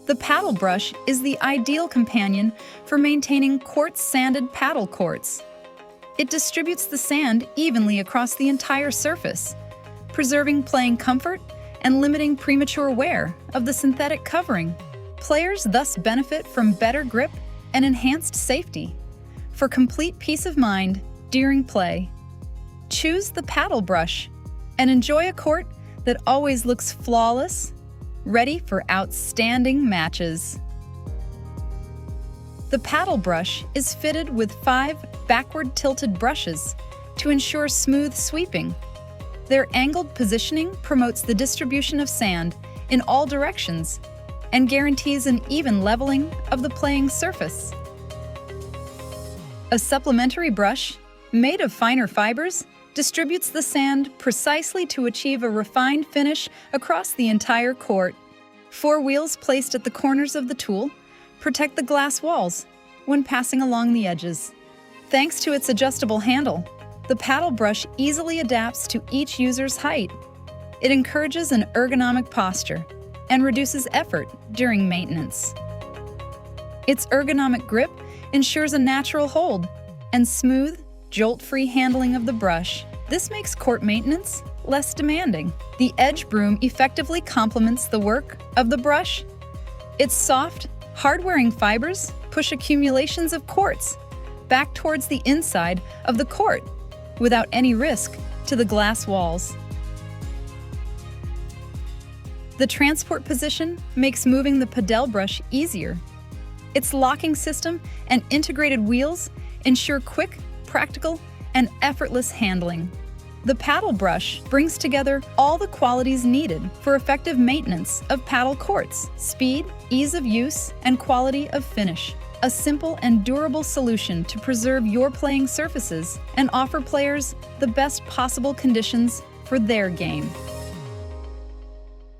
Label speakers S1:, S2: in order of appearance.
S1: The paddle brush is the ideal companion for maintaining quartz-sanded paddle courts. It distributes the sand evenly across the entire surface, preserving playing comfort and limiting premature wear of the synthetic covering. Players thus benefit from better grip and enhanced safety. For complete peace of mind during play, choose the paddle brush and enjoy a court that always looks flawless, ready for outstanding matches. The paddle brush is fitted with 5 backward-tilted brushes to ensure smooth sweeping. Their angled positioning promotes the distribution of sand in all directions and guarantees an even leveling of the playing surface. A supplementary brush, made of finer fibers, distributes the sand precisely to achieve a refined finish across the entire court. 4 wheels placed at the corners of the tool protect the glass walls when passing along the edges. Thanks to its adjustable handle, the paddle brush easily adapts to each user's height. It encourages an ergonomic posture and reduces effort during maintenance. Its ergonomic grip ensures a natural hold and smooth, jolt-free handling of the brush. This makes court maintenance less demanding. The edge broom effectively complements the work of the brush. Its soft, hard-wearing fibers push accumulations of quartz back towards the inside of the court without any risk to the glass walls. The transport position makes moving the Padel brush easier. Its locking system and integrated wheels ensure quick, practical, and effortless handling. The paddle brush brings together all the qualities needed for effective maintenance of paddle courts: speed, ease of use, and quality of finish. A simple and durable solution to preserve your playing surfaces and offer players the best possible conditions for their game.